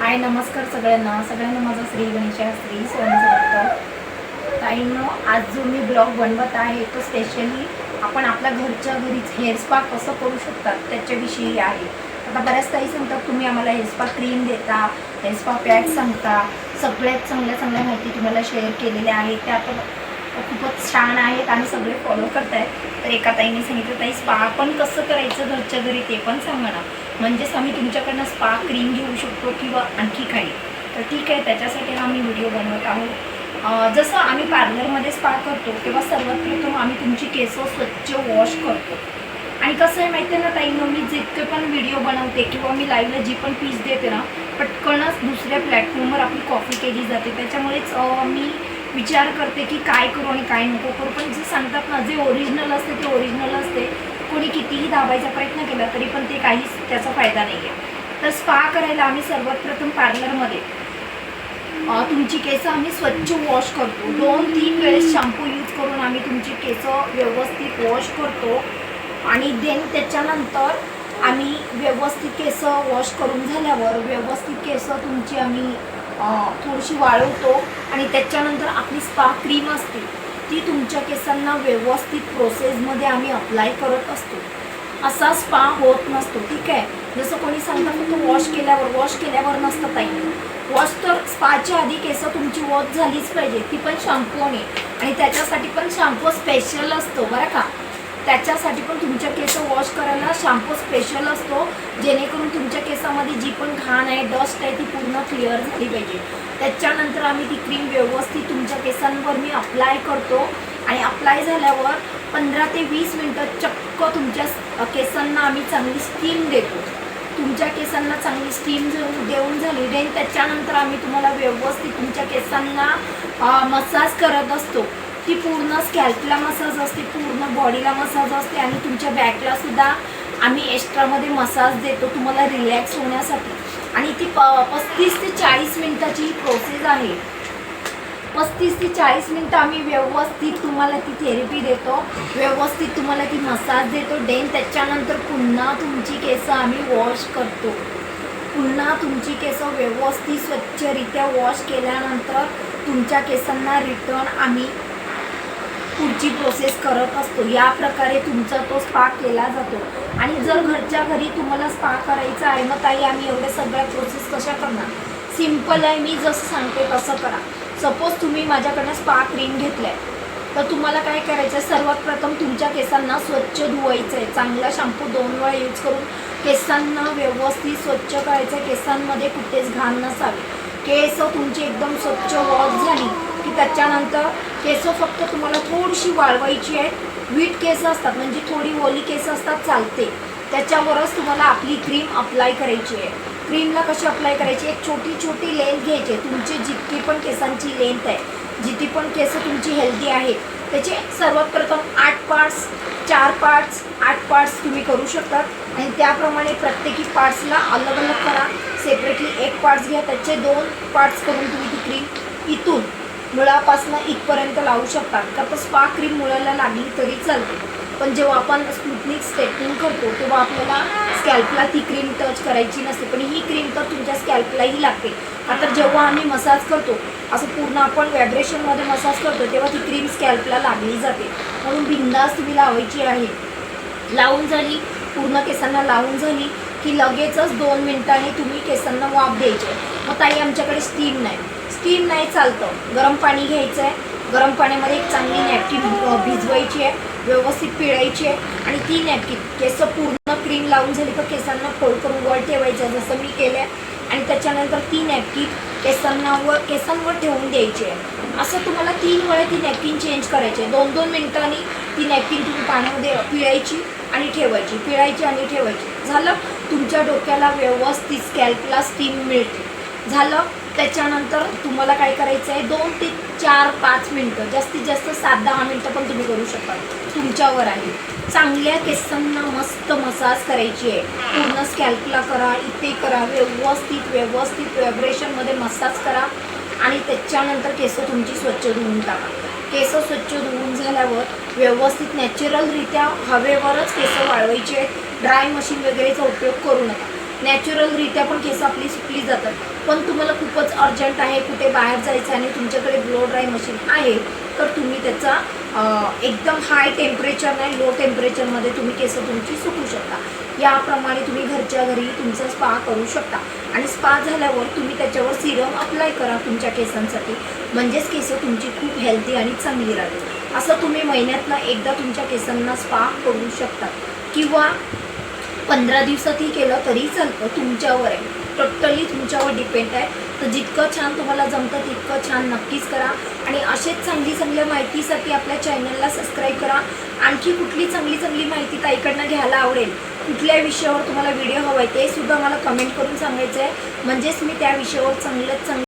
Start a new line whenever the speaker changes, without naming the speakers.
हाय नमस्कार सगळ्यांना माझा श्री गणेशास्त्री स्वामी ताईंनो, आज जो मी ब्लॉग बनवत आहे तो स्पेशली आपण आपल्या घरच्या घरीच हेअर स्पा कसं करू शकतात त्याच्याविषयी आहे। आता बऱ्याच ताई सांगतात तुम्ही आम्हाला हेअर स्पा क्रीम देता, हेअर स्पा पॅक सांगता, सगळ्यात चांगल्या माहिती तुम्हाला शेअर केलेल्या आहेत, त्या पण खूपच छान आहेत आणि सगळे फॉलो करतायत। तर एका ताईने सांगितलं ताई स्पा पण कसं करायचं घरच्या घरी ते पण सांगा ना, म्हणजेच आम्ही तुमच्याकडनं स्पा क्रीम घेऊ शकतो किंवा आणखी काही। तर ठीक आहे, त्याच्यासाठी आम्ही व्हिडिओ बनवत आहोत। जसं आम्ही पार्लरमध्ये स्पा करतो तेव्हा सर्वात प्रथम आम्ही तुमची केस स्वच्छ वॉश करतो। आणि कसं आहे माहिती आहे ना ताईंनो, मी जितके पण व्हिडिओ बनवते किंवा मी लाईव्हला जी पण पीस देते ना, पटकनच दुसऱ्या प्लॅटफॉर्मवर आपली कॉपी केली जाते। त्याच्यामुळेच मी विचार करते की काय करू आणि काय नको करू, पण जे सांगतात ना जे ओरिजिनल असते ते ओरिजिनल असते। कोणी कितीही दाबायचा प्रयत्न केला तरी पण ते काहीच त्याचा फायदा नाही आहे। तर स्पा करायला आम्ही सर्वात प्रथम पार्लरमध्ये तुमची केस आम्ही स्वच्छ वॉश करतो। 2-3 वेळेस शॅम्पू यूज करून आम्ही तुमची केस व्यवस्थित वॉश करतो आणि देन त्याच्यानंतर आम्ही व्यवस्थित केस वॉश करून झाल्यावर व्यवस्थित केस तुमची आम्ही थोडीशी वाळवतो आणि त्याच्यानंतर आपली स्पा क्रीम असते ती तुमच्या केसांना व्यवस्थित प्रोसेसमध्ये आम्ही अप्लाय करत असतो। असा स्पा होत नसतो, ठीक आहे। जसं कोणी सांगतात फक्त वॉश केल्यावर नसतं ताई, वॉश तर स्पाच्या आधी केस तुमची वॉश झालीच पाहिजे, ती पण शॅम्पूने, आणि त्याच्यासाठी पण शॅम्पू स्पेशल असतो बरं का। त्याच्यासाठी पण तुमच्या केस वॉश करायला शॅम्पू स्पेशल असतो, जेणेकरून तुमच्या केसामध्ये जी पण घाण आहे, डस्ट आहे, ती पूर्ण क्लिअर झाली पाहिजे। त्याच्यानंतर आम्ही ती क्रीम व्यवस्थित तुमच्या केसांवर मी अप्लाय करतो आणि अप्लाय झाल्यावर 15 ते 20 मिनटं चक्क तुमच्या केसांना आम्ही चांगली स्टीम देतो। तुमच्या केसांना चांगली स्टीम देऊन झाली देन त्याच्यानंतर आम्ही तुम्हाला व्यवस्थित तुमच्या केसांना मसाज करत असतो। ती पूर्ण स्कॅल्पला मसाज असते, पूर्ण बॉडीला मसाज असते आणि तुमच्या बॅकला सुद्धा आम्ही एक्स्ट्रामध्ये मसाज देतो तुम्हाला रिलॅक्स होण्यासाठी। आणि ती 35 ते 40 मिनटाची प्रोसेस आहे। 35 ते 40 मिनटं आम्ही व्यवस्थित तुम्हाला ती थेरपी देतो, व्यवस्थित तुम्हाला ती मसाज देतो। देन त्याच्यानंतर पुन्हा तुमची केस आम्ही वॉश करतो। पुन्हा तुमची केस व्यवस्थित स्वच्छरित्या वॉश केल्यानंतर तुमच्या केसांना रिटर्न आम्ही पुढची प्रोसेस करत असतो। या प्रकारे तुमचा तो स्पा केला जातो। आणि जर घरच्या घरी तुम्हाला स्पा करायचा आहे मग ताई आम्ही एवढ्या सगळ्या प्रोसेस कशा करणार, सिम्पल आहे, मी जसं सांगते तसं करा। सपोज तुम्ही माझ्याकडनं स्पा क्रीम घेतलं आहे तर तुम्हाला काय करायचं आहे, सर्वात प्रथम तुमच्या केसांना स्वच्छ धुवायचं आहे। चांगला शॅम्पू 2 वेळा यूज करून केसांना व्यवस्थित स्वच्छ करायचं आहे, केसांमध्ये कुठेच घाण नसावी। केस तुमची एकदम स्वच्छ वॉश झाली की त्याच्यानंतर केस फक्त तुम्हाला थोडीशी वाळवायची आहेत। वीट केस असतात म्हणजे थोडी ओली केस असतात चालते, त्याच्यावरच तुम्हाला आपली क्रीम अप्लाय करायची आहे। क्रीमला कशी अप्लाय करायची, एक छोटी लेंथ घ्यायची, तुमची जितकी पण केसांची लेंथ आहे, जितकी पण केस तुमची हेल्दी आहेत त्याचे सर्वात प्रथम 8 पार्ट्स, 4 पार्ट्स, 8 पार्ट्स तुम्ही करू शकतात आणि त्याप्रमाणे प्रत्येकी पार्ट्सला अलग करा। सेपरेटली एक पार्ट्स घ्या, त्याचे 2 पार्ट्स करून तुम्ही ती क्रीम इथून मुळापासून इथपर्यंत लावू शकतात। का तर स्पा क्रीम मुळाला लागली तरी चालते, पण जेव्हा आपण स्मूथनिंग स्ट्रेटनिंग करतो तेव्हा आपल्याला स्कॅल्पला ती क्रीम टच करायची नसते, पण ही क्रीम तर तुमच्या स्कॅल्पलाही लागते। आता जेव्हा आम्ही मसाज करतो असं पूर्ण आपण व्हायब्रेशनमध्ये मसाज करतो तेव्हा ती क्रीम स्कॅल्पला लागली जाते, म्हणून बिंदास तुम्ही लावायची आहे। लावून झाली, पूर्ण केसांना लावून झाली की लगेचच 2 मिनिटांनी तुम्ही केसांना वाफ द्यायचे। मग ताई आमच्याकडे स्टीम नाही चालतं, गरम पाणी घ्यायचं आहे, गरम पाण्यामध्ये एक चांगली नॅपकिन भिजवायची आहे, व्यवस्थित पिळायची आहे आणि ती नॅपकिन केस पूर्ण क्रीम लावून झाली तर केसांना फोल्ड करून वर ठेवायचं जसं मी केलं आहे आणि त्याच्यानंतर ती नॅपकिन केसांवर ठेवून द्यायची आहे। असं तुम्हाला 3 वेळा ती नॅपकिन चेंज करायची आहे। 2-2 मिनिटांनी ती नॅपकिन तुम्ही पाण्यामध्ये पिळायची आणि ठेवायची, पिळायची आणि ठेवायची। झालं, तुमच्या डोक्याला व्यवस्थित स्कॅल्पला स्टीम मिळते। झालं, त्याच्यानंतर तुम्हाला काय करायचं आहे, 2 ते 4-5 मिनटं, जास्तीत जास्त 7-10 मिनटं पण तुम्ही करू शकता, तुमच्यावर आहे। चांगल्या केसांना मस्त मसाज करायची आहे, पूर्ण स्कॅल्पला करा, इथे करा, व्यवस्थित व्हायब्रेशनमध्ये मसाज करा आणि त्याच्यानंतर केस तुमची स्वच्छ धुवून टाका। केस स्वच्छ धुवून झाल्यावर व्यवस्थित नॅचरलरित्या हवेवरच केस वाळवायचे आहेत, ड्राय मशीन वगैरेचा उपयोग करू नका। नॅचरलरित्या पण केस आपली सुकली जातात. पण तुम्हाला खूपच अर्जंट आहे, कुठे बाहेर जायचं आणि तुमच्याकडे ब्लो ड्राय मशीन आहे, तर तुम्ही त्याचा एकदम हाय टेम्परेचर नाही, लो टेम्परेचरमध्ये तुम्ही केस तुमची सुकू शकता. याप्रमाणे तुम्ही घरच्या घरी तुमचा स्पा करू शकता. आणि स्पा झाल्यावर तुम्ही त्याच्यावर सिरम अप्लाय करा तुमच्या केसांसाठी, म्हणजेच केस तुमची खूप हेल्दी आणि चांगली राहतील. असं तुम्ही महिन्यातनं एकदा तुमच्या केसांना स्पा करू शकता किंवा 15 दिवसातही केलं तरी चालतं, तुमच्यावर आहे, टोटली तुमच्यावर डिपेंड आहे. तर जितकं छान तुम्हाला जमतं तितकं छान नक्कीच करा. आणि असेच चांगल्या माहितीसाठी आपल्या चॅनलला सबस्क्राईब करा. आणखी कुठली चांगली माहिती ताईकडनं घ्यायला आवडेल, कुठल्या विषयावर तुम्हाला व्हिडिओ हवा आहे ते सुद्धा मला कमेंट करून सांगायचं आहे, म्हणजेच मी त्या विषयावर चांगल्यात चांगलं